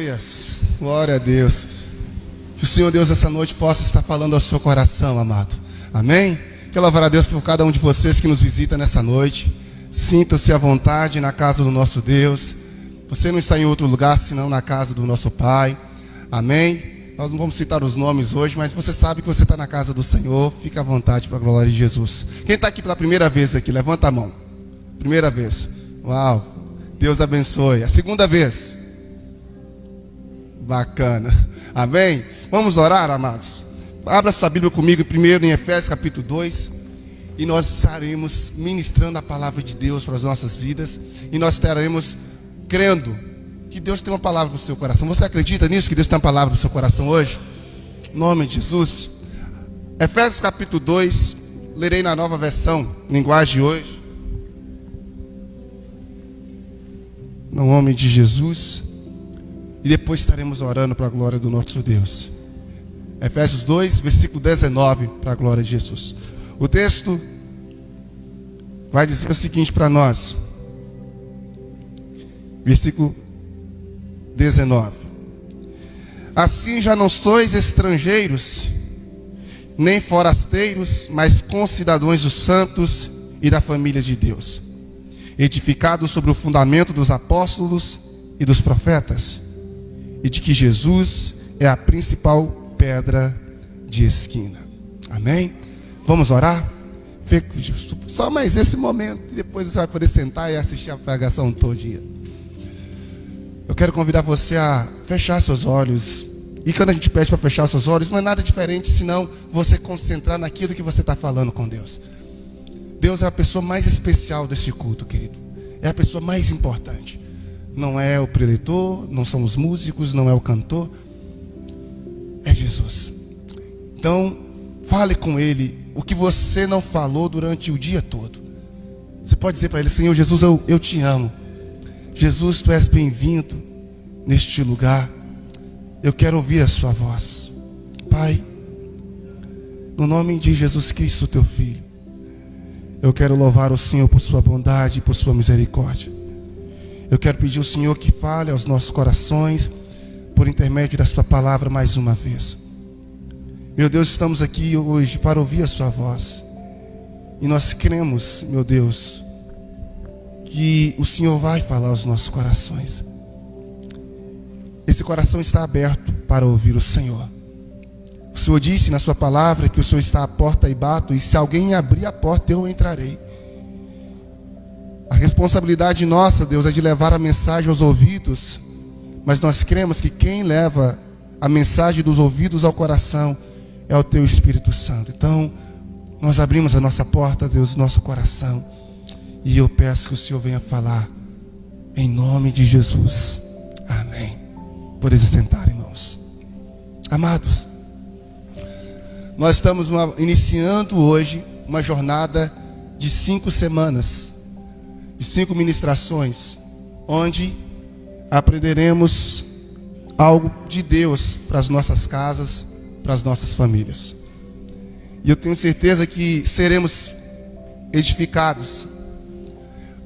Aleluias, glória a Deus. Que o Senhor Deus essa noite possa estar falando ao seu coração, amado. Amém? Quero louvar a Deus por cada um de vocês que nos visita nessa noite. Sinta-se à vontade na casa do nosso Deus. Você não está em outro lugar senão na casa do nosso Pai. Amém? Nós não vamos citar os nomes hoje, mas você sabe que você está na casa do Senhor. Fique à vontade para a glória de Jesus. Quem está aqui pela primeira vez aqui, levanta a mão. Primeira vez. Uau, Deus abençoe. A segunda vez. Bacana. Amém? Vamos orar, amados? Abra sua Bíblia comigo primeiro em Efésios capítulo 2. E nós estaremos ministrando a palavra de Deus para as nossas vidas. E nós estaremos crendo que Deus tem uma palavra para o seu coração. Você acredita nisso, que Deus tem uma palavra para o seu coração hoje? Em nome de Jesus. Efésios capítulo 2. Lerei na nova versão, linguagem de hoje. No nome de Jesus. E depois estaremos orando para a glória do nosso Deus. Efésios 2, versículo 19, para a glória de Jesus. O texto vai dizer o seguinte para nós. Versículo 19. Assim já não sois estrangeiros, nem forasteiros, mas concidadãos dos santos e da família de Deus, edificados sobre o fundamento dos apóstolos e dos profetas, e de que Jesus é a principal pedra de esquina. Amém? Vamos orar? Só mais esse momento, e depois você vai poder sentar e assistir a pregação todinha. Eu quero convidar você a fechar seus olhos. E quando a gente pede para fechar seus olhos, não é nada diferente senão você concentrar naquilo que você está falando com Deus. Deus é a pessoa mais especial deste culto, querido. É a pessoa mais importante. Não é o preletor, não são os músicos, não é o cantor. É Jesus. Então, fale com Ele o que você não falou durante o dia todo. Você pode dizer para Ele: Senhor Jesus, eu te amo. Jesus, Tu és bem-vindo neste lugar. Eu quero ouvir a Sua voz. Pai, no nome de Jesus Cristo, Teu Filho, eu quero louvar o Senhor por Sua bondade e por Sua misericórdia. Eu quero pedir ao Senhor que fale aos nossos corações por intermédio da Sua palavra mais uma vez. Meu Deus, estamos aqui hoje para ouvir a Sua voz. E nós cremos, meu Deus, que o Senhor vai falar aos nossos corações. Esse coração está aberto para ouvir o Senhor. O Senhor disse na Sua palavra que o Senhor está à porta e bato, e se alguém abrir a porta, eu entrarei. A responsabilidade nossa, Deus, é de levar a mensagem aos ouvidos, mas nós cremos que quem leva a mensagem dos ouvidos ao coração é o Teu Espírito Santo. Então, nós abrimos a nossa porta, Deus, nosso coração, e eu peço que o Senhor venha falar, em nome de Jesus. Amém. Podem se sentar, irmãos. Amados, nós estamos iniciando hoje uma jornada de 5 semanas, de 5 ministrações, onde aprenderemos algo de Deus para as nossas casas, para as nossas famílias. E eu tenho certeza que seremos edificados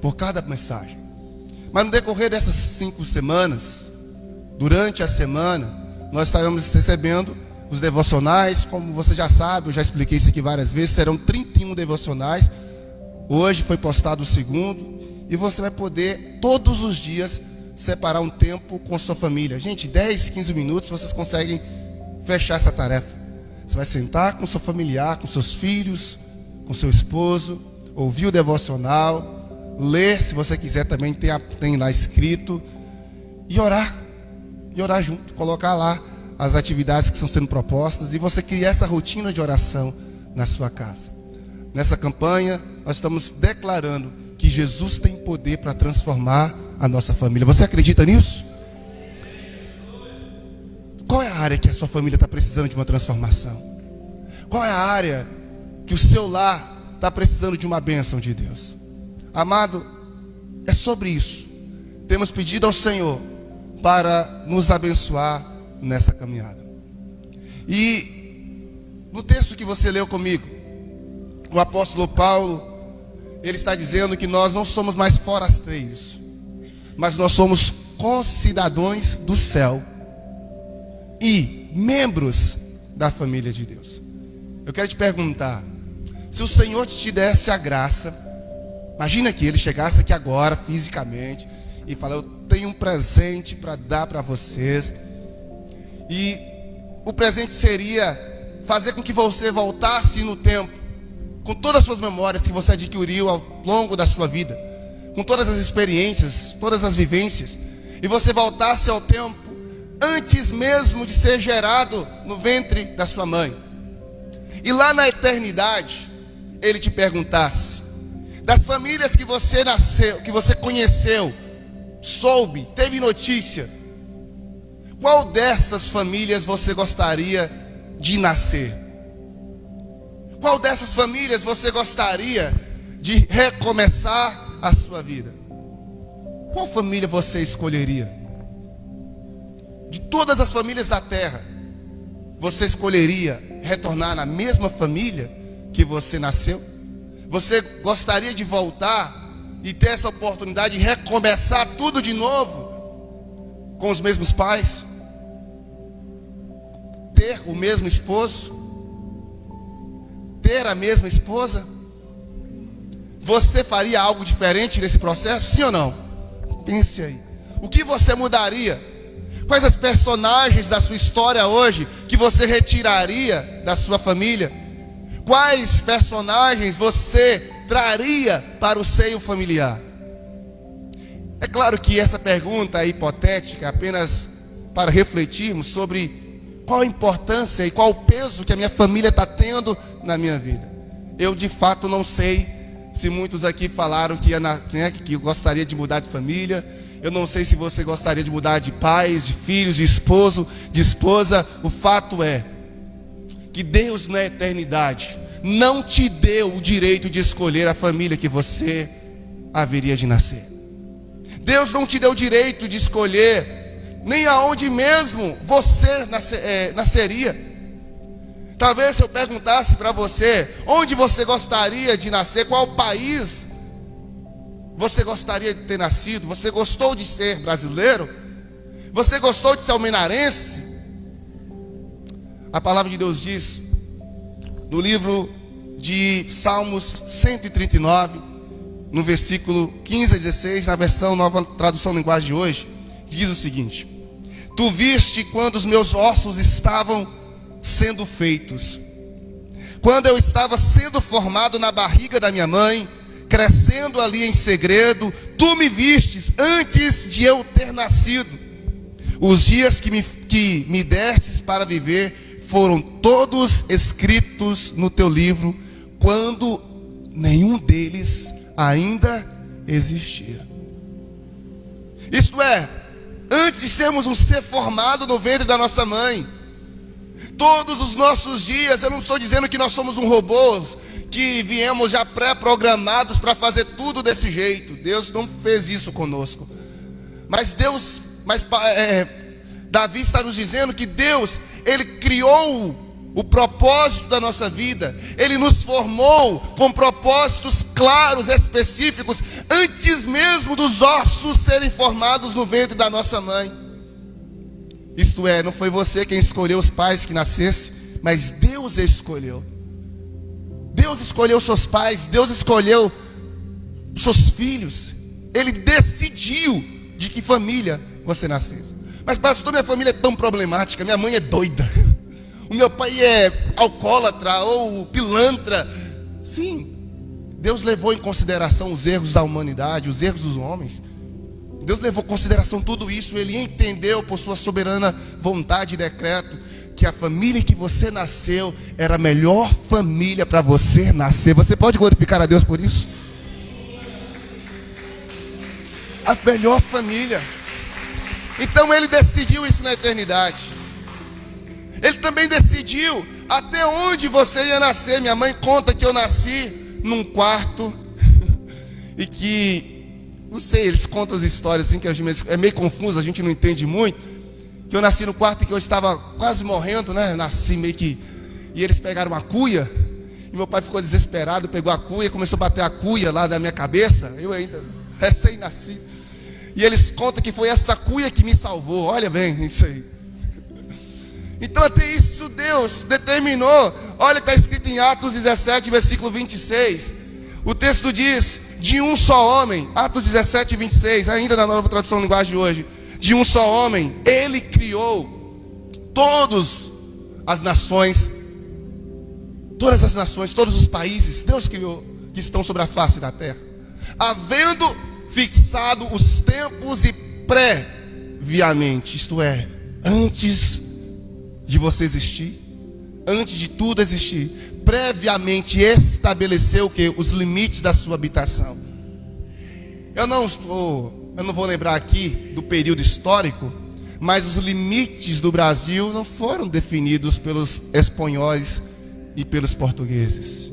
por cada mensagem. Mas no decorrer dessas 5 semanas, durante a semana, nós estaremos recebendo os devocionais. Como você já sabe, eu já expliquei isso aqui várias vezes, serão 31 devocionais. Hoje foi postado o segundo. E você vai poder, todos os dias, separar um tempo com sua família. Gente, 10, 15 minutos, vocês conseguem fechar essa tarefa. Você vai sentar com seu familiar, com seus filhos, com seu esposo, ouvir o devocional, ler, se você quiser também, tem lá escrito, e orar junto, colocar lá as atividades que estão sendo propostas, e você criar essa rotina de oração na sua casa. Nessa campanha, nós estamos declarando que Jesus tem poder para transformar a nossa família. Você acredita nisso? Qual é a área que a sua família está precisando de uma transformação? Qual é a área que o seu lar está precisando de uma bênção de Deus? Amado, é sobre isso. Temos pedido ao Senhor para nos abençoar nessa caminhada. E no texto que você leu comigo, o apóstolo Paulo, ele está dizendo que nós não somos mais forasteiros, mas nós somos concidadãos do céu e membros da família de Deus. Eu quero te perguntar, se o Senhor te desse a graça, imagina que Ele chegasse aqui agora, fisicamente, e falasse: eu tenho um presente para dar para vocês, e o presente seria fazer com que você voltasse no tempo, com todas as suas memórias que você adquiriu ao longo da sua vida, com todas as experiências, todas as vivências, e você voltasse ao tempo antes mesmo de ser gerado no ventre da sua mãe, e lá na eternidade Ele te perguntasse: das famílias que você nasceu, que você conheceu, soube, teve notícia, qual dessas famílias você gostaria de nascer? Qual dessas famílias você gostaria de recomeçar a sua vida? Qual família você escolheria? De todas as famílias da terra, você escolheria retornar na mesma família que você nasceu? Você gostaria de voltar e ter essa oportunidade de recomeçar tudo de novo com os mesmos pais? Ter o mesmo esposo? Ter a mesma esposa? Você faria algo diferente nesse processo? Sim ou não? Pense aí. O que você mudaria? Quais as personagens da sua história hoje que você retiraria da sua família? Quais personagens você traria para o seio familiar? É claro que essa pergunta é hipotética, apenas para refletirmos sobre qual a importância e qual o peso que a minha família está tendo na minha vida. Eu de fato não sei se muitos aqui falaram que gostaria de mudar de família. Eu não sei se você gostaria de mudar de pais, de filhos, de esposo, de esposa. O fato é que Deus na eternidade não te deu o direito de escolher a família que você haveria de nascer. Deus não te deu o direito de escolher nem aonde mesmo você nasceria. Talvez se eu perguntasse para você onde você gostaria de nascer, qual país você gostaria de ter nascido, você gostou de ser brasileiro? Você gostou de ser almenarense? A palavra de Deus diz no livro de Salmos 139, no versículo 15 a 16, na versão Nova Tradução Linguagem de hoje, diz o seguinte: tu viste quando os meus ossos estavam sendo feitos, quando eu estava sendo formado na barriga da minha mãe, crescendo ali em segredo, tu me vistes antes de eu ter nascido. Os dias que me destes para viver foram todos escritos no teu livro, quando nenhum deles ainda existia. Isto é, antes de sermos um ser formado no ventre da nossa mãe, todos os nossos dias, eu não estou dizendo que nós somos um robô, que viemos já pré-programados para fazer tudo desse jeito. Deus não fez isso conosco. Davi está nos dizendo que Deus, Ele criou o propósito da nossa vida. Ele nos formou com propósitos claros, específicos, antes mesmo dos ossos serem formados no ventre da nossa mãe. Isto é, não foi você quem escolheu os pais que nascesse, mas Deus escolheu. Deus escolheu seus pais, Deus escolheu seus filhos. Ele decidiu de que família você nascesse. Mas pastor, minha família é tão problemática, minha mãe é doida, o meu pai é alcoólatra ou pilantra. Sim, Deus levou em consideração os erros da humanidade, os erros dos homens. Deus levou em consideração tudo isso. Ele entendeu por sua soberana vontade e decreto que a família em que você nasceu era a melhor família para você nascer. Você pode glorificar a Deus por isso? A melhor família. Então Ele decidiu isso na eternidade. Ele também decidiu até onde você ia nascer. Minha mãe conta que eu nasci num quarto e que, não sei, eles contam as histórias assim que é meio confuso, a gente não entende muito. Que eu nasci no quarto e que eu estava quase morrendo, né? Nasci meio que... E eles pegaram uma cuia. E meu pai ficou desesperado, pegou a cuia, começou a bater a cuia lá da minha cabeça. Eu ainda recém-nasci. E eles contam que foi essa cuia que me salvou. Olha bem isso aí. Então até isso Deus determinou. Olha, está escrito em Atos 17, versículo 26. O texto diz, de um só homem, Atos 17, 26, ainda na nova tradução linguagem de hoje. De um só homem, ele criou todas as nações, todos os países, Deus criou, que estão sobre a face da terra, havendo fixado os tempos e previamente, isto é, antes de você existir, antes de tudo existir, previamente estabeleceu o que? Os limites da sua habitação. Eu não vou lembrar aqui do período histórico, mas os limites do Brasil não foram definidos pelos espanhóis e pelos portugueses.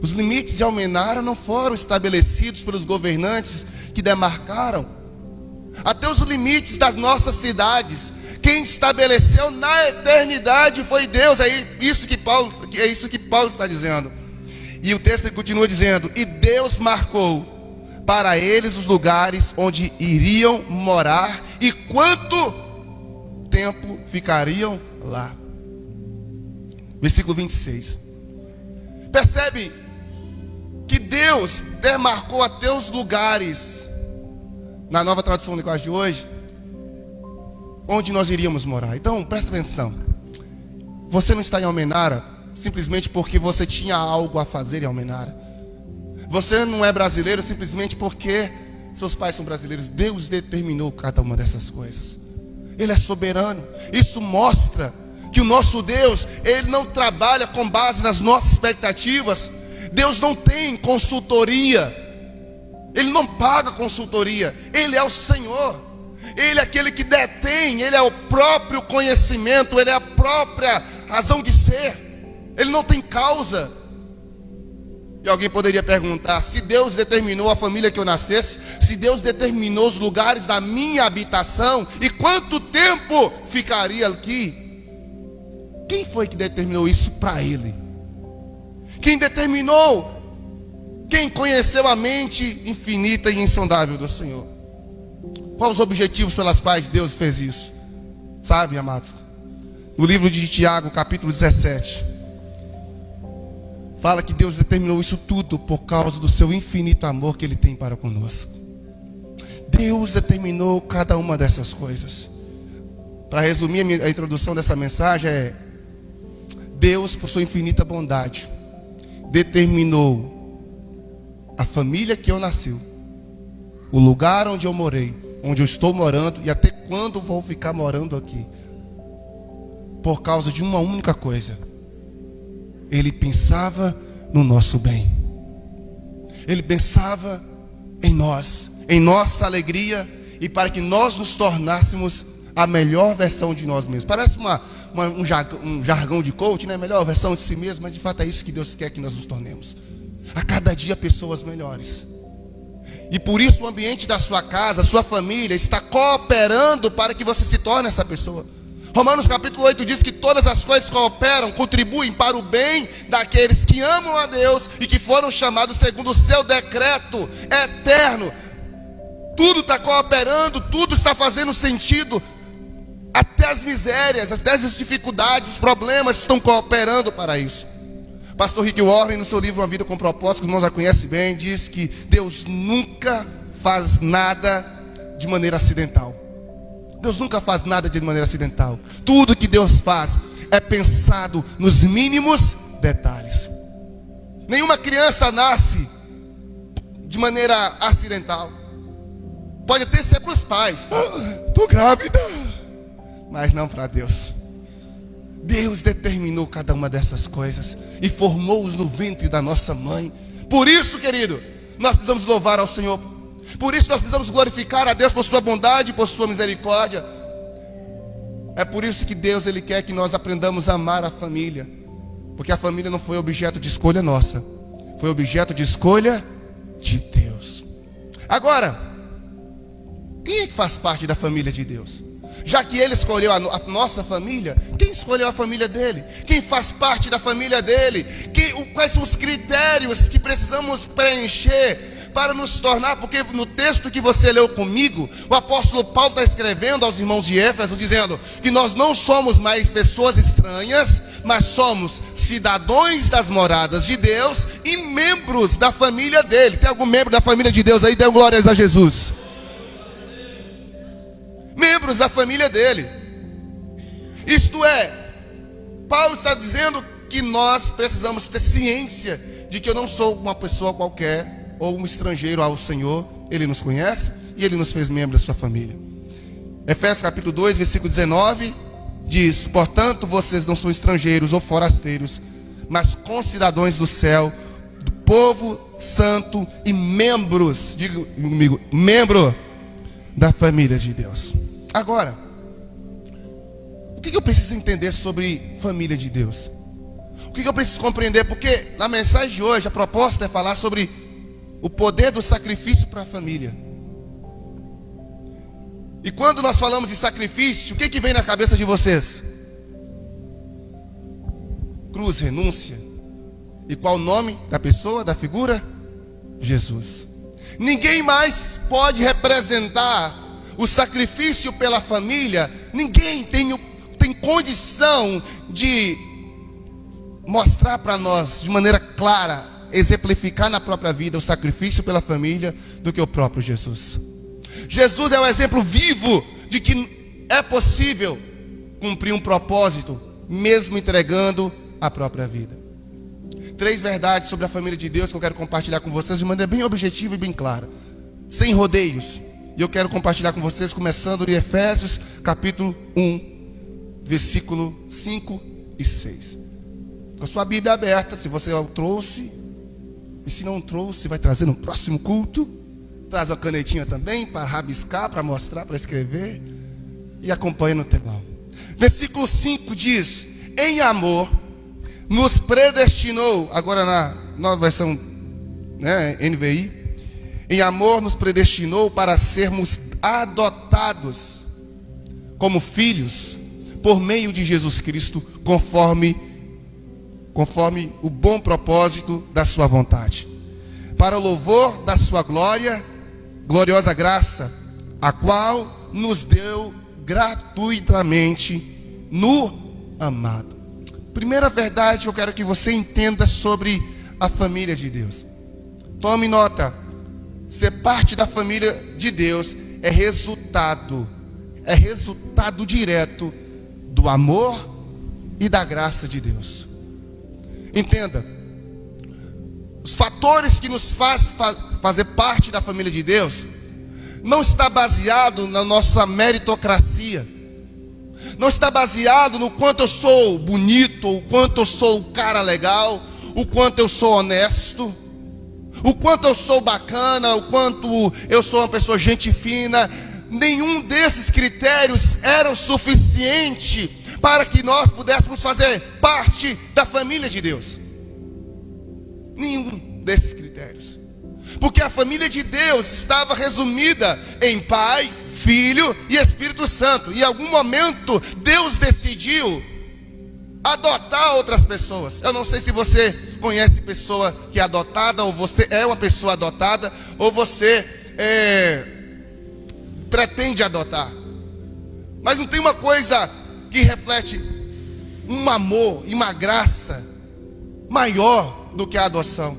Os limites de Almenara não foram estabelecidos pelos governantes que demarcaram. Até os limites das nossas cidades, quem estabeleceu na eternidade foi Deus. É isso que Paulo está dizendo. E o texto continua dizendo: e Deus marcou para eles os lugares onde iriam morar e quanto tempo ficariam lá. Versículo 26. Percebe que Deus demarcou até os lugares, na nova tradução linguagem de hoje, onde nós iríamos morar. Então, presta atenção. Você não está em Almenara simplesmente porque você tinha algo a fazer em Almenara. Você não é brasileiro simplesmente porque seus pais são brasileiros. Deus determinou cada uma dessas coisas. Ele é soberano. Isso mostra que o nosso Deus, Ele não trabalha com base nas nossas expectativas. Deus não tem consultoria. Ele não paga consultoria. Ele é o Senhor. Ele é aquele que detém. Ele é o próprio conhecimento. Ele é a própria razão de ser. Ele não tem causa. E alguém poderia perguntar: se Deus determinou a família que eu nascesse, se Deus determinou os lugares da minha habitação, e quanto tempo ficaria aqui? Quem foi que determinou isso para Ele? Quem determinou? Quem conheceu a mente infinita e insondável do Senhor? Quais os objetivos pelos quais Deus fez isso? Sabe, amados? No livro de Tiago, capítulo 17, fala que Deus determinou isso tudo por causa do seu infinito amor que Ele tem para conosco. Deus determinou cada uma dessas coisas. Para resumir a introdução dessa mensagem é: Deus, por sua infinita bondade, determinou a família que eu nasci, o lugar onde eu morei, onde eu estou morando e até quando vou ficar morando aqui, por causa de uma única coisa: Ele pensava no nosso bem. Ele pensava em nós, em nossa alegria, e para que nós nos tornássemos a melhor versão de nós mesmos. Parece um jargão de coach, né? Melhor versão de si mesmo, mas de fato é isso que Deus quer que nós nos tornemos. A cada dia pessoas melhores. E por isso o ambiente da sua casa, sua família, está cooperando para que você se torne essa pessoa. Romanos capítulo 8 diz que todas as coisas cooperam, contribuem para o bem daqueles que amam a Deus e que foram chamados segundo o seu decreto eterno. Tudo está cooperando, tudo está fazendo sentido. Até as misérias, até as dificuldades, os problemas estão cooperando para isso. Pastor Rick Warren, no seu livro Uma Vida com Propósito, que os irmãos já conhecem bem, diz que Deus nunca faz nada de maneira acidental. Deus nunca faz nada de maneira acidental. Tudo que Deus faz é pensado nos mínimos detalhes. Nenhuma criança nasce de maneira acidental. Pode até ser para os pais: estou grávida. Mas não para Deus. Deus determinou cada uma dessas coisas e formou-os no ventre da nossa mãe. Por isso, querido, nós precisamos louvar ao Senhor. Por isso nós precisamos glorificar a Deus por sua bondade e por sua misericórdia. É por isso que Deus, Ele quer que nós aprendamos a amar a família. Porque a família não foi objeto de escolha nossa, foi objeto de escolha de Deus. Agora, quem é que faz parte da família de Deus? Já que Ele escolheu a nossa família, quem escolheu a família dEle? Quem faz parte da família dEle? Quais são os critérios que precisamos preencher para nos tornar, porque no texto que você leu comigo, o apóstolo Paulo está escrevendo aos irmãos de Éfeso, dizendo que nós não somos mais pessoas estranhas, mas somos cidadãos das moradas de Deus e membros da família dele. Tem algum membro da família de Deus aí? Dê glórias a Jesus. Membros da família dele. Isto é, Paulo está dizendo que nós precisamos ter ciência de que eu não sou uma pessoa qualquer ou um estrangeiro ao Senhor. Ele nos conhece e Ele nos fez membros da sua família. Efésios capítulo 2, versículo 19 diz: portanto, vocês não são estrangeiros ou forasteiros, mas concidadãos do céu, do povo santo e membros, diga comigo, membro da família de Deus. Agora, o que eu preciso entender sobre família de Deus? O que eu preciso compreender? Porque na mensagem de hoje a proposta é falar sobre o poder do sacrifício para a família. E quando nós falamos de sacrifício, o que vem na cabeça de vocês? Cruz, renúncia. E qual o nome da pessoa, da figura? Jesus. Ninguém mais pode representar o sacrifício pela família. Ninguém tem condição de mostrar para nós de maneira clara, exemplificar na própria vida o sacrifício pela família do que o próprio Jesus. Jesus é o exemplo vivo de que é possível cumprir um propósito, mesmo entregando a própria vida. 3 verdades sobre a família de Deus que eu quero compartilhar com vocês de maneira bem objetiva e bem clara, sem rodeios. E eu quero compartilhar com vocês começando em Efésios capítulo 1, versículo 5 e 6. Com a sua Bíblia aberta, se você o trouxe, e se não trouxe, vai trazer no próximo culto. Traz uma canetinha também para rabiscar, para mostrar, para escrever. E acompanha no telão. Versículo 5 diz: em amor nos predestinou, agora na nova versão, NVI, em amor nos predestinou para sermos adotados como filhos por meio de Jesus Cristo, conforme o bom propósito da sua vontade, para o louvor da sua gloriosa graça, a qual nos deu gratuitamente no amado. Primeira verdade que eu quero que você entenda sobre a família de Deus. Tome nota: ser parte da família de Deus é resultado direto do amor e da graça de Deus. Entenda, os fatores que nos fazem fazer parte da família de Deus não está baseado na nossa meritocracia, não está baseado no quanto eu sou bonito, o quanto eu sou um cara legal, o quanto eu sou honesto, o quanto eu sou bacana, o quanto eu sou uma pessoa gente fina. Nenhum desses critérios era o suficiente para que nós pudéssemos fazer parte da família de Deus. Nenhum desses critérios. Porque a família de Deus estava resumida em Pai, Filho e Espírito Santo. E em algum momento Deus decidiu adotar outras pessoas. Eu não sei se você conhece pessoa que é adotada, ou você é uma pessoa adotada, ou você pretende adotar. Mas não tem uma coisa que reflete um amor e uma graça maior do que a adoção.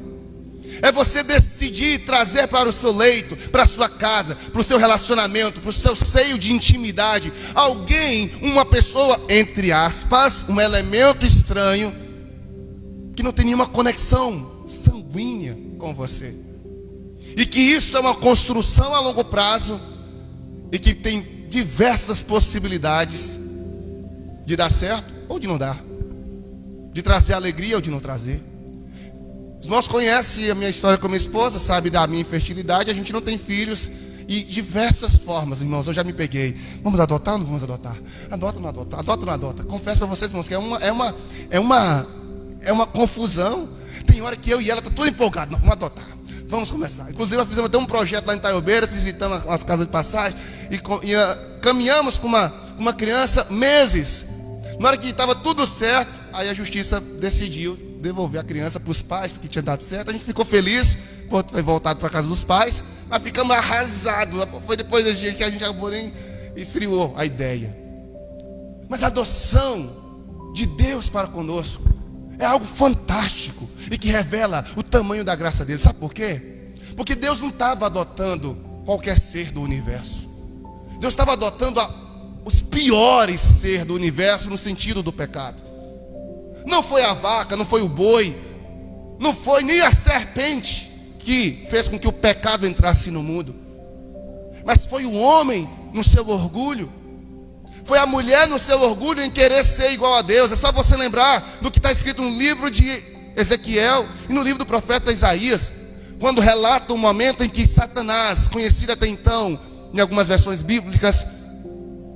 É você decidir trazer para o seu leito, para a sua casa, para o seu relacionamento, para o seu seio de intimidade, alguém, uma pessoa, entre aspas, um elemento estranho, que não tem nenhuma conexão sanguínea com você. E que isso é uma construção a longo prazo, e que tem diversas possibilidades de dar certo ou de não dar, de trazer alegria ou de não trazer. Os irmãos conhecem a minha história com a minha esposa, sabe da minha infertilidade. A gente não tem filhos, e diversas formas, irmãos, eu já me peguei. Vamos adotar ou não vamos adotar? Adota ou não adota? Adota ou não adota? Confesso para vocês, irmãos, que é uma confusão. Tem hora que eu e ela tá tudo empolgado. Não, vamos adotar, vamos começar. Inclusive nós fizemos até um projeto lá em Itaiobeiras, visitamos as casas de passagem e caminhamos com uma criança meses. Na hora que estava tudo certo, aí a justiça decidiu devolver a criança para os pais, porque tinha dado certo. A gente ficou feliz, foi voltado para a casa dos pais, mas ficamos arrasados. Foi depois desse dia que a gente acabou nem esfriou a ideia. Mas a adoção de Deus para conosco é algo fantástico e que revela o tamanho da graça dele. Sabe por quê? Porque Deus não estava adotando qualquer ser do universo. Deus estava adotando os piores seres do universo no sentido do pecado. Não foi a vaca, não foi o boi, não foi nem a serpente que fez com que o pecado entrasse no mundo, mas foi o homem no seu orgulho, foi a mulher no seu orgulho em querer ser igual a Deus. É só você lembrar do que está escrito no livro de Ezequiel e no livro do profeta Isaías, quando relata o momento em que Satanás, conhecido até então em algumas versões bíblicas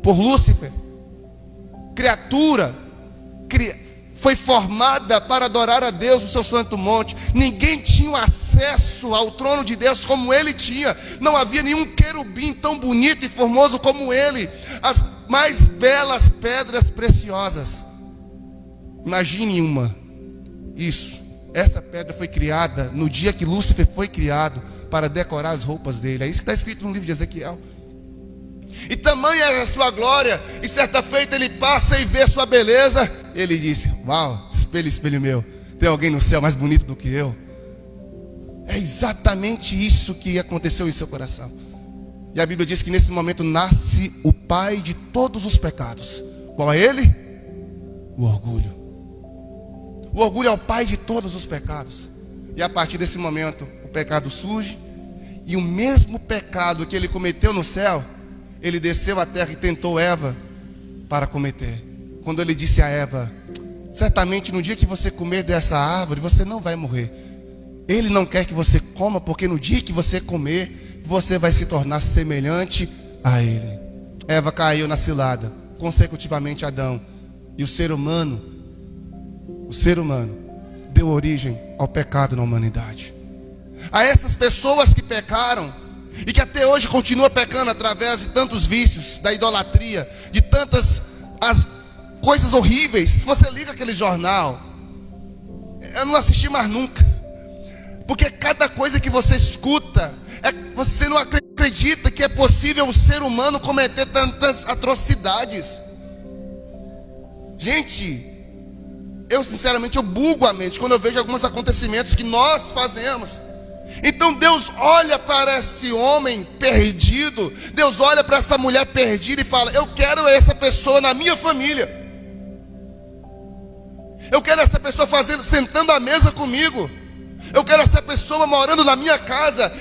por Lúcifer, criatura, foi formada para adorar a Deus no seu santo monte. Ninguém tinha acesso ao trono de Deus como ele tinha. Não havia nenhum querubim tão bonito e formoso como ele. As mais belas pedras preciosas. Imagine essa pedra foi criada no dia que Lúcifer foi criado para decorar as roupas dele. É isso que está escrito no livro de Ezequiel. E tamanha era a sua glória, e certa feita ele passa e vê sua beleza. Ele disse: uau, espelho, espelho meu, tem alguém no céu mais bonito do que eu? É exatamente isso que aconteceu em seu coração. E a Bíblia diz que nesse momento nasce o pai de todos os pecados. Qual é ele? O orgulho. O orgulho é o pai de todos os pecados. E a partir desse momento o pecado surge, e o mesmo pecado que ele cometeu no céu, ele desceu à terra e tentou Eva para cometer. Quando ele disse a Eva: certamente no dia que você comer dessa árvore, você não vai morrer. Ele não quer que você coma, porque no dia que você comer, você vai se tornar semelhante a ele. Eva caiu na cilada, consecutivamente Adão. E o ser humano deu origem ao pecado na humanidade. A essas pessoas que pecaram e que até hoje continua pecando através de tantos vícios, da idolatria, de tantas as coisas horríveis. Se você liga aquele jornal, eu não assisti mais nunca, porque cada coisa que você escuta, você não acredita que é possível o ser humano cometer tantas atrocidades. Gente, eu sinceramente bugo a mente quando eu vejo alguns acontecimentos que nós fazemos. Então Deus olha para esse homem perdido, Deus olha para essa mulher perdida e fala: eu quero essa pessoa na minha família. Eu quero essa pessoa sentando à mesa comigo. Eu quero essa pessoa morando na minha casa.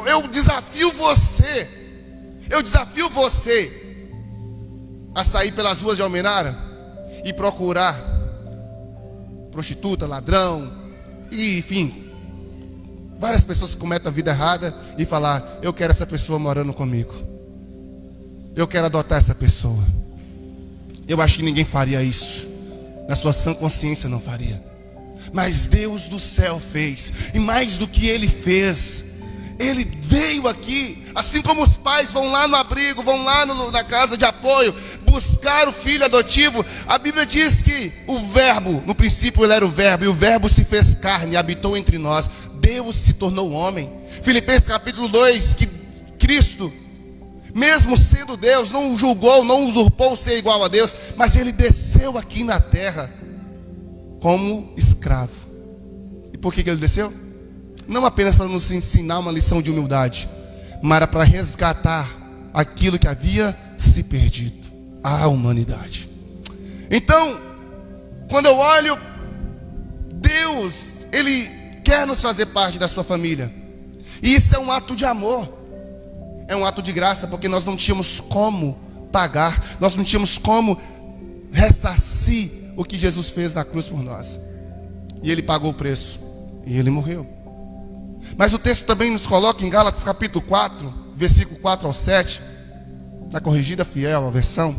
Eu desafio você. Eu desafio você a sair pelas ruas de Almenara e procurar prostituta, ladrão, e enfim, várias pessoas que cometem a vida errada e falar: eu quero essa pessoa morando comigo. Eu quero adotar essa pessoa. Eu acho que ninguém faria isso. Na sua sã consciência não faria. Mas Deus do céu fez. E mais do que Ele fez, Ele veio aqui. Assim como os pais vão lá no abrigo, vão lá na casa de apoio buscar o filho adotivo, a Bíblia diz que o verbo, no princípio ele era o verbo, e o verbo se fez carne e habitou entre nós. Deus se tornou homem. Filipenses capítulo 2, que Cristo, mesmo sendo Deus, não julgou, não usurpou ser igual a Deus, mas Ele desceu aqui na terra como escravo. E por que Ele desceu? Não apenas para nos ensinar uma lição de humildade, mas para resgatar aquilo que havia se perdido, a humanidade. Então, quando eu olho, Deus, Ele quer nos fazer parte da sua família. E isso é um ato de amor. É um ato de graça, porque nós não tínhamos como pagar, nós não tínhamos como ressarcir o que Jesus fez na cruz por nós. E Ele pagou o preço, e Ele morreu. Mas o texto também nos coloca em Gálatas capítulo 4, versículo 4 ao 7, na corrigida fiel, a versão.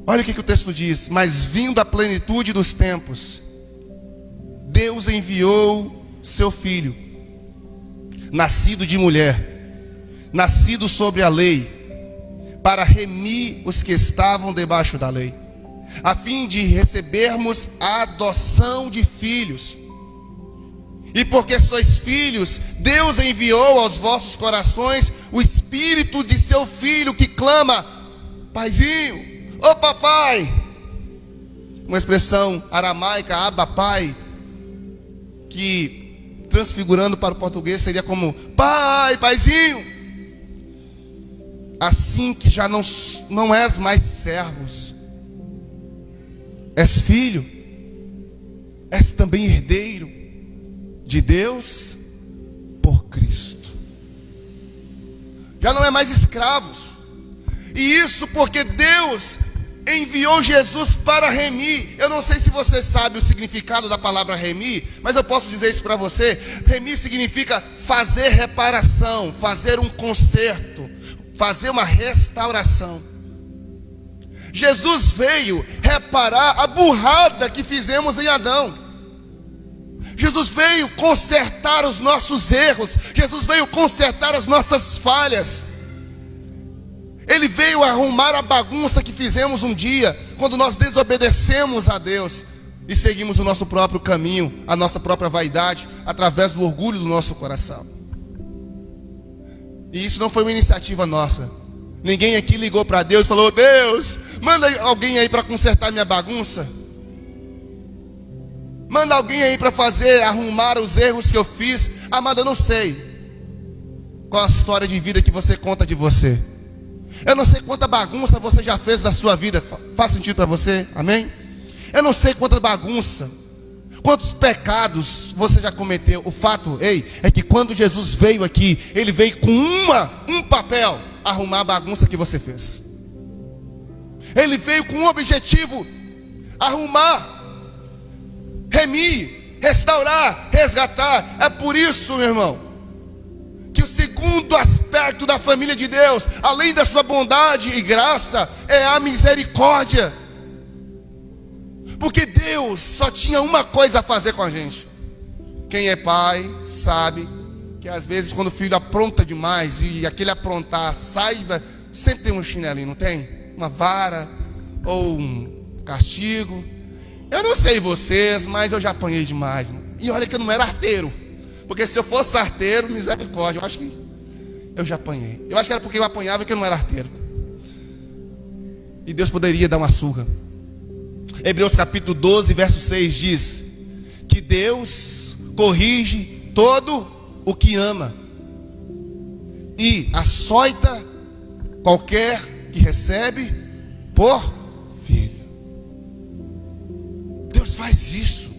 Olha o que o texto diz: mas vindo a plenitude dos tempos, Deus enviou seu Filho, nascido de mulher, nascido sobre a lei, para remir os que estavam debaixo da lei, a fim de recebermos a adoção de filhos. E porque sois filhos, Deus enviou aos vossos corações o Espírito de seu Filho que clama: Paizinho, ô papai. Uma expressão aramaica, Abba Pai, que transfigurando para o português seria como: Pai, paizinho. Assim que já não és mais servos, és filho, és também herdeiro de Deus por Cristo. Já não é mais escravos. E isso porque Deus enviou Jesus para remir. Eu não sei se você sabe o significado da palavra remir, mas eu posso dizer isso para você. Remir significa fazer reparação, fazer um conserto, fazer uma restauração. Jesus veio reparar a burrada que fizemos em Adão. Jesus veio consertar os nossos erros. Jesus veio consertar as nossas falhas. Ele veio arrumar a bagunça que fizemos um dia, quando nós desobedecemos a Deus e seguimos o nosso próprio caminho, a nossa própria vaidade, através do orgulho do nosso coração. E isso não foi uma iniciativa nossa. Ninguém aqui ligou para Deus e falou: Deus, manda alguém aí para consertar minha bagunça. Manda alguém aí para arrumar os erros que eu fiz. Amado, eu não sei qual a história de vida que você conta de você. Eu não sei quanta bagunça você já fez da sua vida. Faz sentido para você? Amém? Eu não sei quanta bagunça, quantos pecados você já cometeu. O fato, é que quando Jesus veio aqui, Ele veio com um papel: arrumar a bagunça que você fez. Ele veio com um objetivo: arrumar, remir, restaurar, resgatar. É por isso, meu irmão, que o segundo aspecto da família de Deus, além da sua bondade e graça, é a misericórdia. Porque Deus só tinha uma coisa a fazer com a gente. Quem é pai sabe que às vezes quando o filho apronta demais, e aquele aprontar sempre tem um chinelinho, não tem? Uma vara ou um castigo. Eu não sei vocês, mas eu já apanhei demais, mano. E olha que eu não era arteiro. Porque se eu fosse arteiro, misericórdia, eu acho que eu já apanhei. Eu acho que era porque eu apanhava que eu não era arteiro. E Deus poderia dar uma surra. Hebreus capítulo 12, verso 6 diz que Deus corrige todo o que ama e açoita qualquer que recebe por filho. Deus faz isso.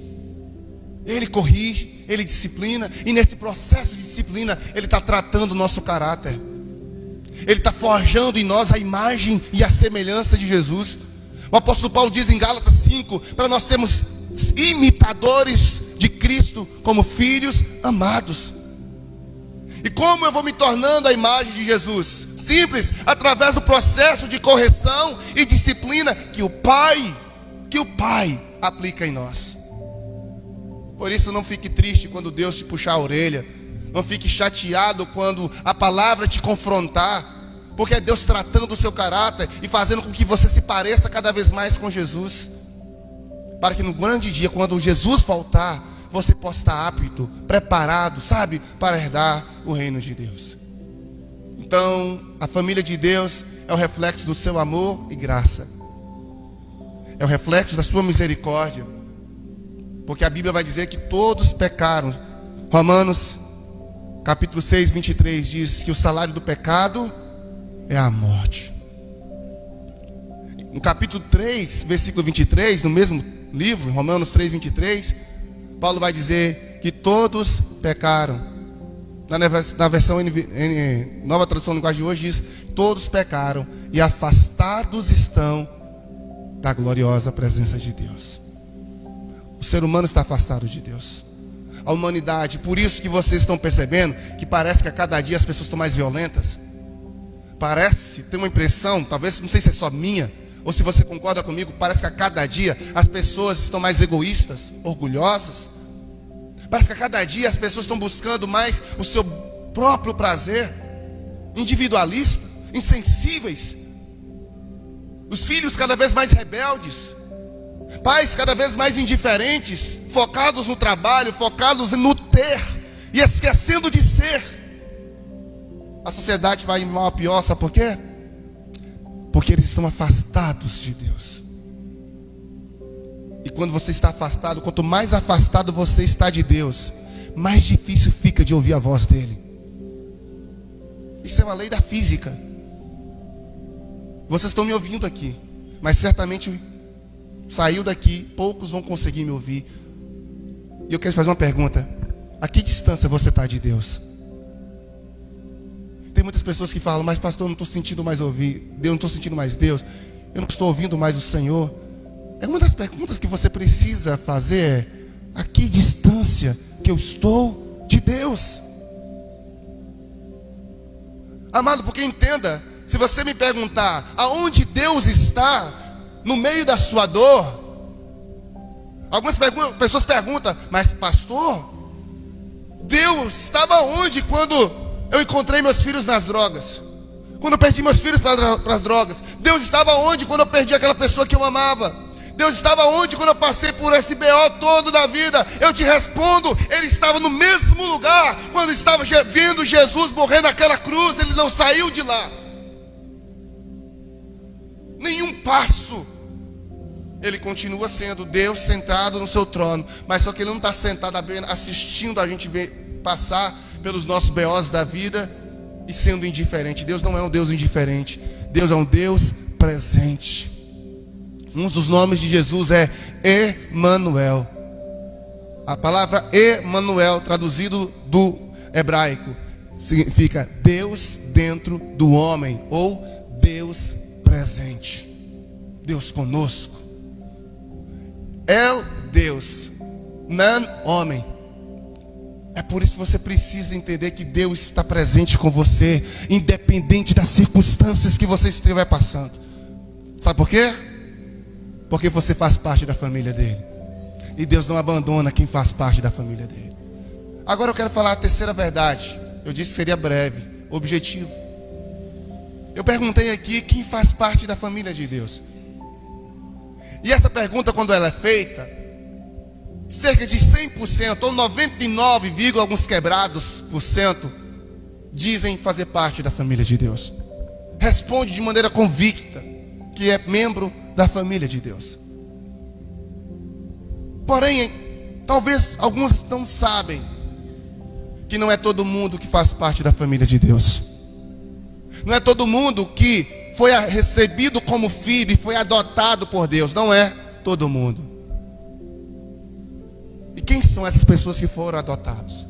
Ele corrige, Ele disciplina, e nesse processo de disciplina Ele está tratando o nosso caráter. Ele está forjando em nós a imagem e a semelhança de Jesus. O apóstolo Paulo diz em Gálatas 5, para nós sermos imitadores de Cristo como filhos amados. E como eu vou me tornando a imagem de Jesus? Simples, através do processo de correção e disciplina que o Pai aplica em nós. Por isso não fique triste quando Deus te puxar a orelha. Não fique chateado quando a palavra te confrontar. Porque é Deus tratando do seu caráter e fazendo com que você se pareça cada vez mais com Jesus. Para que no grande dia, quando Jesus voltar, você possa estar apto, preparado, sabe, para herdar o reino de Deus. Então, a família de Deus é o reflexo do seu amor e graça. É o reflexo da sua misericórdia. Porque a Bíblia vai dizer que todos pecaram. Romanos capítulo 6, 23 diz que o salário do pecado é a morte. No capítulo 3, versículo 23, no mesmo livro, Romanos 3, 23, Paulo vai dizer que todos pecaram. Na versão Nova Tradução Linguagem de hoje diz: todos pecaram e afastados estão da gloriosa presença de Deus. O ser humano está afastado de Deus. A humanidade, por isso que vocês estão percebendo que parece que a cada dia as pessoas estão mais violentas. Parece, tem uma impressão, talvez, não sei se é só minha, ou se você concorda comigo, parece que a cada dia as pessoas estão mais egoístas, orgulhosas. Parece que a cada dia as pessoas estão buscando mais o seu próprio prazer, individualista, insensíveis. Os filhos cada vez mais rebeldes, pais cada vez mais indiferentes, focados no trabalho, focados no ser e esquecendo de ser, a sociedade vai mal a pior. Sabe por quê? Porque eles estão afastados de Deus. E quando você está afastado, quanto mais afastado você está de Deus, mais difícil fica de ouvir a voz dele. Isso é uma lei da física. Vocês estão me ouvindo aqui, mas certamente saiu daqui, poucos vão conseguir me ouvir. E eu quero te fazer uma pergunta: a que distância você está de Deus? Tem muitas pessoas que falam: mas pastor, eu não estou sentindo mais ouvir Deus, não estou sentindo mais Deus, eu não estou ouvindo mais o Senhor. É uma das perguntas que você precisa fazer: a que distância que eu estou de Deus? Amado, porque entenda, se você me perguntar aonde Deus está no meio da sua dor, algumas pessoas perguntam: mas pastor, Deus estava onde quando eu encontrei meus filhos nas drogas? Quando eu perdi meus filhos para as drogas? Deus estava onde quando eu perdi aquela pessoa que eu amava? Deus estava onde quando eu passei por esse BO todo da vida? Eu te respondo: Ele estava no mesmo lugar quando estava vendo Jesus morrer naquela cruz. Ele não saiu de lá nenhum passo. Ele continua sendo Deus sentado no seu trono, mas só que Ele não está sentado assistindo a gente ver passar pelos nossos BOs da vida e sendo indiferente. Deus não é um Deus indiferente. Deus é um Deus presente. Um dos nomes de Jesus é Emanuel. A palavra Emanuel, traduzido do hebraico, significa Deus dentro do homem, ou Deus presente, Deus conosco. El Deus, man homem. É por isso que você precisa entender que Deus está presente com você, independente das circunstâncias que você estiver passando. Sabe por quê? Porque você faz parte da família dele, e Deus não abandona quem faz parte da família dele. Agora eu quero falar a terceira verdade. Eu disse que seria breve, objetivo. Eu perguntei aqui quem faz parte da família de Deus. E essa pergunta, quando ela é feita, cerca de 100% ou 99, alguns quebrados por cento dizem fazer parte da família de Deus. Responde de maneira convicta que é membro da família de Deus. Porém, talvez alguns não sabem que não é todo mundo que faz parte da família de Deus. Não é todo mundo que foi recebido como filho e foi adotado por Deus. Não é todo mundo. E quem são essas pessoas que foram adotados?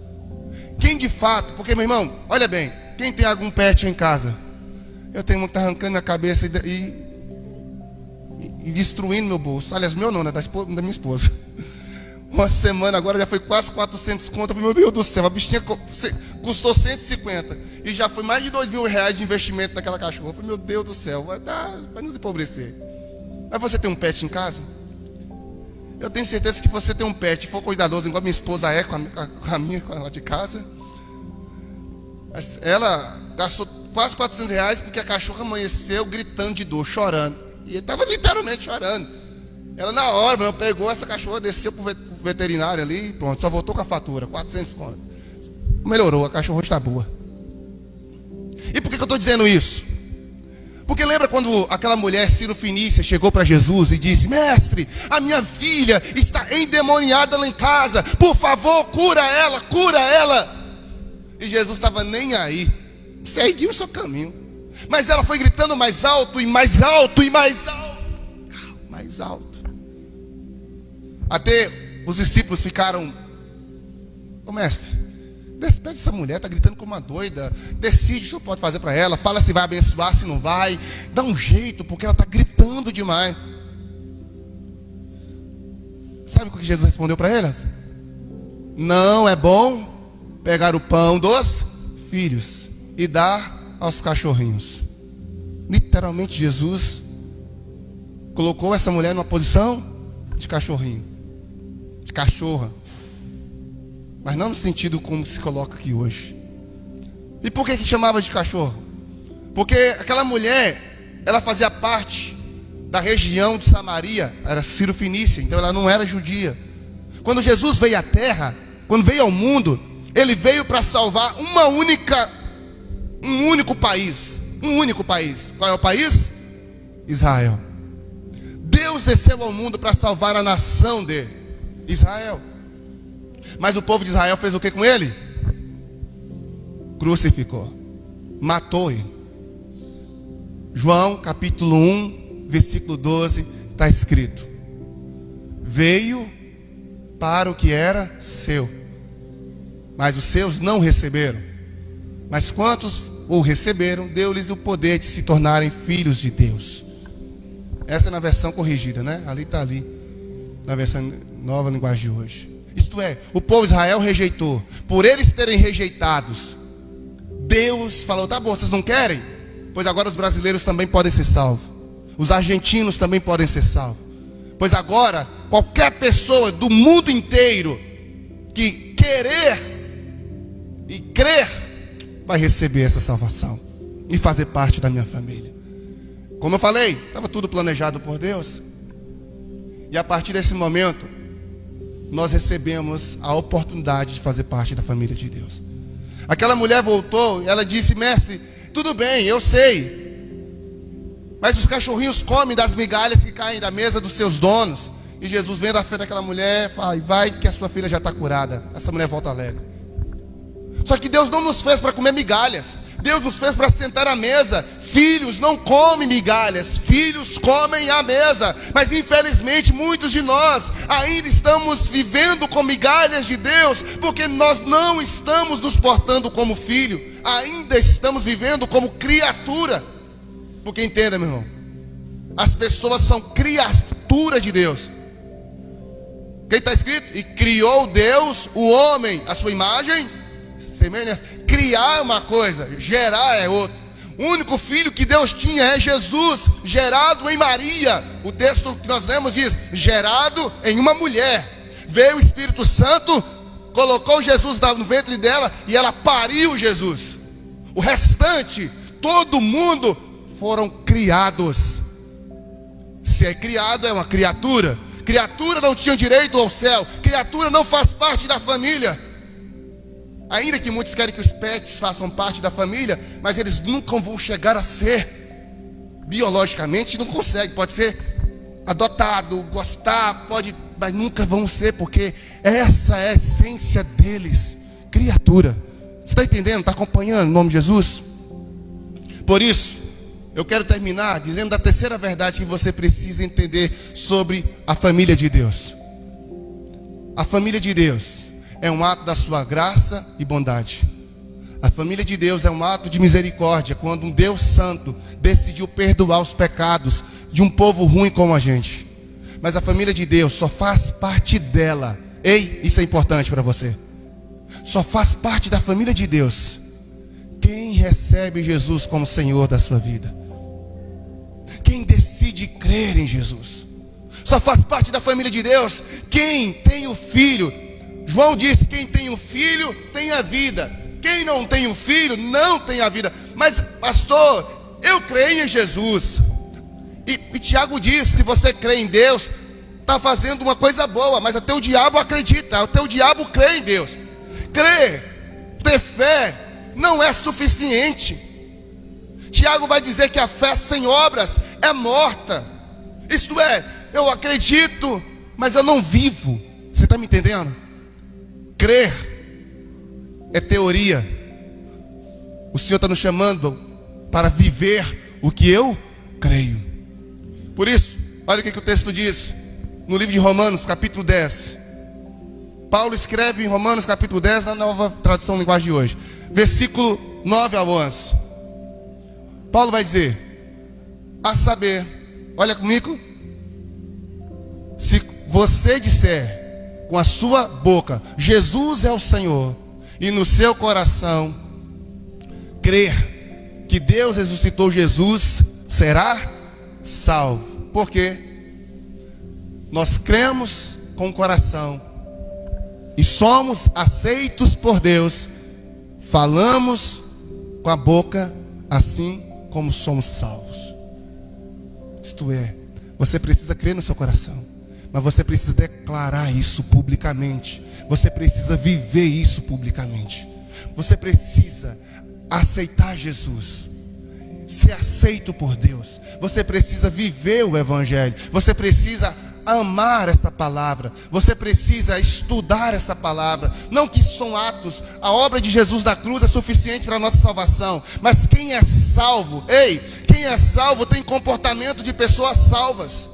Quem de fato? Porque, meu irmão, olha bem, quem tem algum pet em casa? Eu tenho um que está arrancando minha cabeça e destruindo meu bolso. Aliás, meu não, né? Da minha esposa. Uma semana agora já foi quase 400 conto. Eu falei: meu Deus do céu, a bichinha custou 150 e já foi mais de R$2.000 de investimento naquela cachorra. Eu falei: meu Deus do céu, vai nos empobrecer. Mas você tem um pet em casa? Eu tenho certeza que você tem um pet, for cuidadoso, igual minha esposa é com a minha lá de casa. Ela gastou quase R$400 porque a cachorra amanheceu gritando de dor, chorando. E ele estava literalmente chorando. Ela na hora, pegou essa cachorra, desceu para o veterinário ali e pronto, só voltou com a fatura, 400 conto. Melhorou, a cachorra está boa. E por que eu estou dizendo isso? Porque lembra quando aquela mulher Ciro-Fenícia chegou para Jesus e disse: mestre, a minha filha está endemoniada lá em casa, por favor, cura ela, cura ela. E Jesus estava nem aí, seguiu o seu caminho. Mas ela foi gritando mais alto e mais alto e mais alto, mais alto. Até os discípulos ficaram: ô mestre, despede essa mulher, está gritando como uma doida. Decide o que o senhor pode fazer para ela. Fala se vai abençoar, se não vai. Dá um jeito, porque ela está gritando demais. Sabe o que Jesus respondeu para elas? Não é bom pegar o pão dos filhos e dar aos cachorrinhos. Literalmente Jesus colocou essa mulher numa posição de cachorrinho, de cachorra. Mas não no sentido como se coloca aqui hoje. E por que chamava de cachorro? Porque aquela mulher, ela fazia parte da região de Samaria, era Ciro-Fenícia, então ela não era judia. Quando Jesus veio à terra, quando veio ao mundo, ele veio para salvar um único país. Um único país. Qual é o país? Israel. Deus desceu ao mundo para salvar a nação dele, Israel. Mas o povo de Israel fez o que com ele? Crucificou, matou ele. João capítulo 1, versículo 12, está escrito: veio para o que era seu, mas os seus não receberam. Mas quantos o receberam, deu-lhes o poder de se tornarem filhos de Deus. Essa é na versão corrigida, né? Ali está ali, na versão nova linguagem de hoje. Isto é, o povo de Israel rejeitou. Por eles terem rejeitados, Deus falou: tá bom, vocês não querem? Pois agora os brasileiros também podem ser salvos. Os argentinos também podem ser salvos. Pois agora, qualquer pessoa do mundo inteiro que querer e crer, vai receber essa salvação e fazer parte da minha família. Como eu falei, estava tudo planejado por Deus. E a partir desse momento, nós recebemos a oportunidade de fazer parte da família de Deus. Aquela mulher voltou e ela disse: mestre, tudo bem, eu sei, mas os cachorrinhos comem das migalhas que caem da mesa dos seus donos. E Jesus vem da fé daquela mulher e fala: vai que a sua filha já está curada. Essa mulher volta alegre. Só que Deus não nos fez para comer migalhas. Deus nos fez para sentar à mesa. Filhos não comem migalhas, filhos comem à mesa. Mas infelizmente muitos de nós ainda estamos vivendo com migalhas de Deus, porque nós não estamos nos portando como filho, ainda estamos vivendo como criatura. Porque entenda, meu irmão, as pessoas são criaturas de Deus. Quem está escrito? E criou Deus o homem, a sua imagem, semelhança. Criar é uma coisa, gerar é outra. O único filho que Deus tinha é Jesus, gerado em Maria. O texto que nós lemos diz: gerado em uma mulher. Veio o Espírito Santo, colocou Jesus no ventre dela e ela pariu Jesus. O restante, todo mundo, foram criados. Se é criado, é uma criatura. Criatura não tinha direito ao céu. Criatura não faz parte da família. Ainda que muitos querem que os pets façam parte da família, mas eles nunca vão chegar a ser. Biologicamente não consegue. Pode ser adotado, gostar, pode, mas nunca vão ser, porque essa é a essência deles. Criatura. Você está entendendo? Está acompanhando em nome de Jesus? Por isso, eu quero terminar dizendo da terceira verdade que você precisa entender sobre a família de Deus. A família de Deus é um ato da sua graça e bondade. A família de Deus é um ato de misericórdia, quando um Deus santo decidiu perdoar os pecados de um povo ruim como a gente. Mas a família de Deus só faz parte dela. Ei, isso é importante para você. Só faz parte da família de Deus quem recebe Jesus como Senhor da sua vida, quem decide crer em Jesus. Só faz parte da família de Deus quem tem o Filho. João disse: quem tem o Filho tem a vida. Quem não tem o Filho não tem a vida. Mas pastor, eu creio em Jesus. E Tiago disse: se você crê em Deus, está fazendo uma coisa boa. Mas até o diabo acredita, até o diabo crê em Deus. Crer, ter fé não é suficiente. Tiago vai dizer que a fé sem obras é morta. Isto é, eu acredito, mas eu não vivo. Você está me entendendo? Crer é teoria. O Senhor está nos chamando para viver o que eu creio. Por isso, olha o que o texto diz no livro de Romanos, capítulo 10. Paulo escreve em Romanos, capítulo 10, na nova tradução linguagem de hoje, versículo 9 ao 11. Paulo vai dizer: a saber, olha comigo, se você disser com a sua boca, Jesus é o Senhor, e no seu coração crer que Deus ressuscitou Jesus, será salvo. Por quê? Nós cremos com o coração e somos aceitos por Deus, falamos com a boca, assim como somos salvos. Isto é, você precisa crer no seu coração. Mas você precisa declarar isso publicamente. Você precisa viver isso publicamente. Você precisa aceitar Jesus, ser aceito por Deus. Você precisa viver o Evangelho. Você precisa amar essa palavra. Você precisa estudar essa palavra. Não que são atos. A obra de Jesus da cruz é suficiente para a nossa salvação. Mas quem é salvo, quem é salvo tem comportamento de pessoas salvas.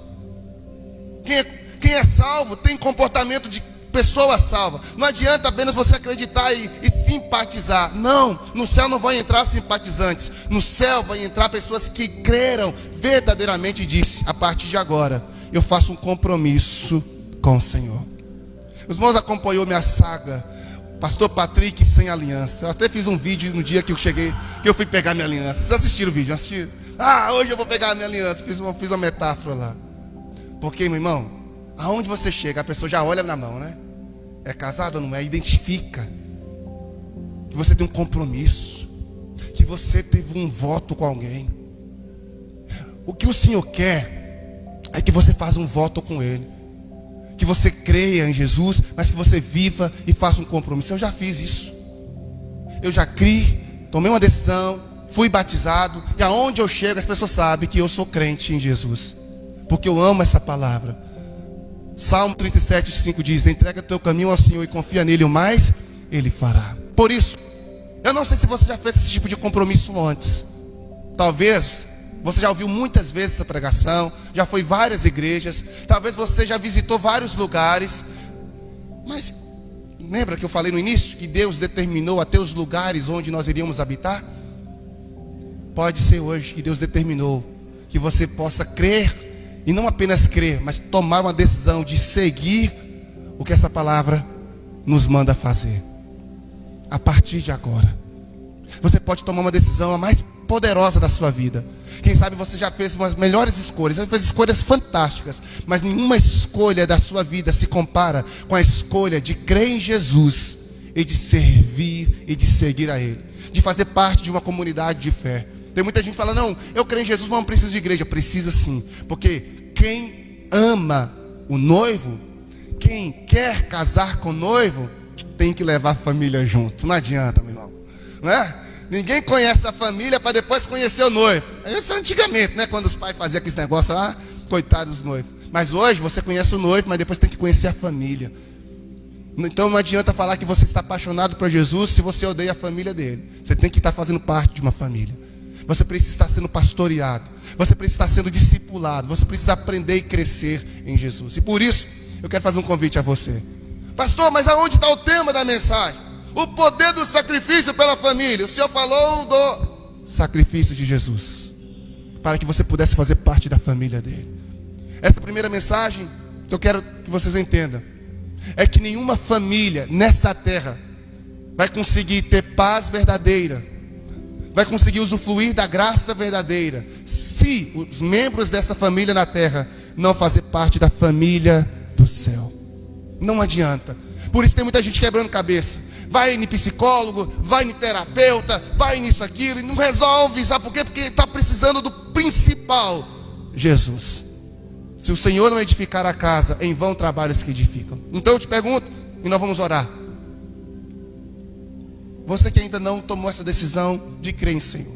Quem é salvo tem comportamento de pessoa salva. Não adianta apenas você acreditar e simpatizar. Não, no céu não vão entrar simpatizantes. No céu vai entrar pessoas que creram verdadeiramente e disse: a partir de agora eu faço um compromisso com o Senhor. Os irmãos acompanhou minha saga, Pastor Patrick sem aliança. Eu até fiz um vídeo no dia que eu cheguei, que eu fui pegar minha aliança. Vocês assistiram o vídeo? Assistiram? Hoje eu vou pegar a minha aliança. Fiz uma metáfora lá. Porque, meu irmão, aonde você chega, a pessoa já olha na mão, né? É casado ou não é? Identifica que você tem um compromisso, que você teve um voto com alguém. O que o Senhor quer é que você faça um voto com Ele, que você creia em Jesus, mas que você viva e faça um compromisso. Eu já fiz isso. Eu já criei, tomei uma decisão, fui batizado, e aonde eu chego as pessoas sabem que eu sou crente em Jesus, porque eu amo essa palavra. Salmo 37:5 diz: entrega teu caminho ao Senhor e confia nele, o mais Ele fará. Por isso, eu não sei se você já fez esse tipo de compromisso antes. Talvez você já ouviu muitas vezes essa pregação, já foi em várias igrejas, talvez você já visitou vários lugares. Mas lembra que eu falei no início que Deus determinou até os lugares onde nós iríamos habitar? Pode ser hoje que Deus determinou que você possa crer, e não apenas crer, mas tomar uma decisão de seguir o que essa palavra nos manda fazer. A partir de agora, você pode tomar uma decisão a mais poderosa da sua vida. Quem sabe você já fez umas melhores escolhas, já fez escolhas fantásticas, mas nenhuma escolha da sua vida se compara com a escolha de crer em Jesus e de servir e de seguir a Ele, de fazer parte de uma comunidade de fé. Tem muita gente que fala: não, eu creio em Jesus, mas não preciso de igreja. Precisa sim, porque quem ama o noivo, quem quer casar com o noivo, tem que levar a família junto. Não adianta, meu irmão, não é? Ninguém conhece a família para depois conhecer o noivo. Isso antigamente, né? Quando os pais faziam aqueles negócios lá, coitados dos noivos. Mas hoje você conhece o noivo, mas depois tem que conhecer a família. Então não adianta falar que você está apaixonado por Jesus se você odeia a família dele. Você tem que estar fazendo parte de uma família. Você precisa estar sendo pastoreado. Você precisa estar sendo discipulado. Você precisa aprender e crescer em Jesus. E por isso, eu quero fazer um convite a você. Pastor, mas aonde está o tema da mensagem? O poder do sacrifício pela família. O Senhor falou do sacrifício de Jesus, para que você pudesse fazer parte da família dele. Essa primeira mensagem que eu quero que vocês entendam é que nenhuma família nessa terra vai conseguir ter paz verdadeira, vai conseguir usufruir da graça verdadeira, se os membros dessa família na terra não fazer parte da família do céu. Não adianta. Por isso tem muita gente quebrando cabeça. Vai em psicólogo, vai em terapeuta, vai nisso, aquilo, e não resolve. Sabe por quê? Porque está precisando do principal, Jesus. Se o Senhor não edificar a casa, em vão trabalham os que edificam. Então eu te pergunto, e nós vamos orar. Você que ainda não tomou essa decisão de crer em Senhor,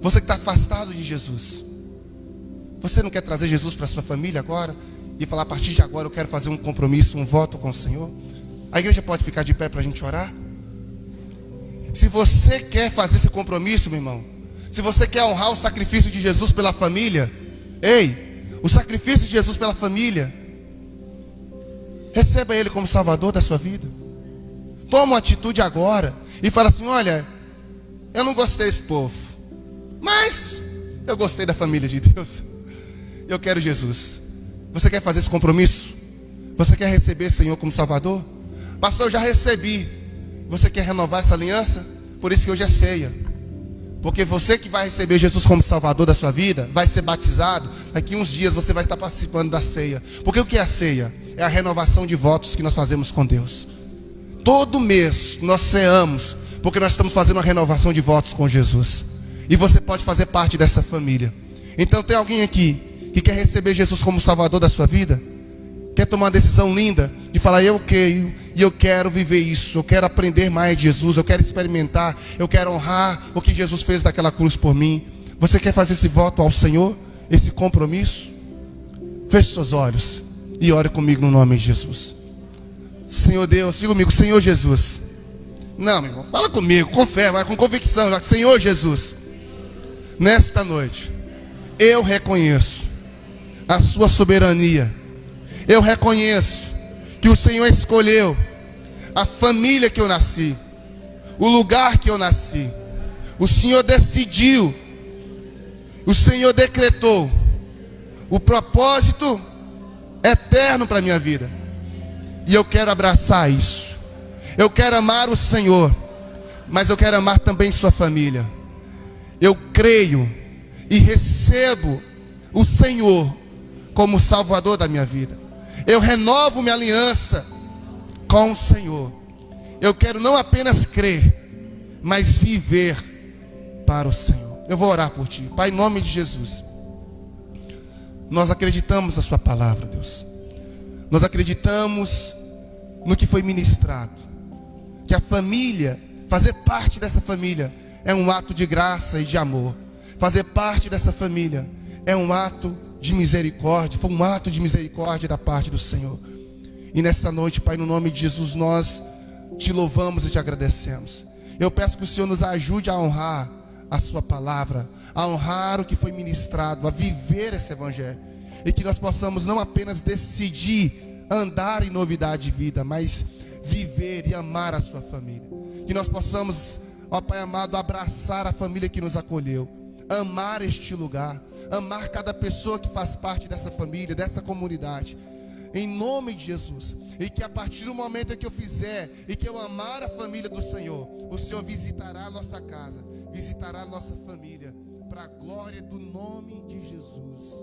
você que está afastado de Jesus, você não quer trazer Jesus para a sua família agora e falar: a partir de agora eu quero fazer um compromisso, um voto com o Senhor? A igreja pode ficar de pé para a gente orar? Se você quer fazer esse compromisso, meu irmão, se você quer honrar o sacrifício de Jesus pela família, o sacrifício de Jesus pela família, receba Ele como Salvador da sua vida. Toma uma atitude agora e fala assim: olha, eu não gostei desse povo, mas eu gostei da família de Deus. Eu quero Jesus. Você quer fazer esse compromisso? Você quer receber o Senhor como Salvador? Pastor, eu já recebi. Você quer renovar essa aliança? Por isso que hoje é ceia. Porque você que vai receber Jesus como Salvador da sua vida, vai ser batizado, daqui uns dias você vai estar participando da ceia. Porque o que é a ceia? É a renovação de votos que nós fazemos com Deus. Todo mês nós ceamos, porque nós estamos fazendo uma renovação de votos com Jesus. E você pode fazer parte dessa família. Então tem alguém aqui que quer receber Jesus como Salvador da sua vida? quer tomar uma decisão linda de falar: eu creio e eu quero viver isso, eu quero aprender mais de Jesus, eu quero experimentar, eu quero honrar o que Jesus fez daquela cruz por mim. Você quer fazer esse voto ao Senhor, esse compromisso? Feche seus olhos e ore comigo no nome de Jesus. Senhor Deus, diga comigo: Senhor Jesus. Não, meu irmão, fala comigo, com fé, vai com convicção. Senhor Jesus, nesta noite eu reconheço a sua soberania. Eu reconheço que o Senhor escolheu a família que eu nasci, o lugar que eu nasci. O Senhor decidiu, o Senhor decretou o propósito eterno para a minha vida. E eu quero abraçar isso. Eu quero amar o Senhor, mas eu quero amar também sua família. Eu creio e recebo o Senhor como Salvador da minha vida. Eu renovo minha aliança com o Senhor. Eu quero não apenas crer, mas viver para o Senhor. Eu vou orar por ti. Pai, em nome de Jesus, nós acreditamos na sua palavra, Deus. Nós acreditamos no que foi ministrado, que a família, fazer parte dessa família é um ato de graça e de amor. Fazer parte dessa família é um ato de misericórdia, foi um ato de misericórdia da parte do Senhor. E nesta noite, Pai, no nome de Jesus, nós te louvamos e te agradecemos. Eu peço que o Senhor nos ajude a honrar a sua palavra, a honrar o que foi ministrado, a viver esse evangelho. E que nós possamos não apenas decidir andar em novidade de vida, mas viver e amar a sua família. Que nós possamos, ó Pai amado, abraçar a família que nos acolheu, amar este lugar, amar cada pessoa que faz parte dessa família, dessa comunidade, em nome de Jesus. E que a partir do momento em que eu fizer e que eu amar a família do Senhor, o Senhor visitará a nossa casa, visitará a nossa família, para a glória do nome de Jesus.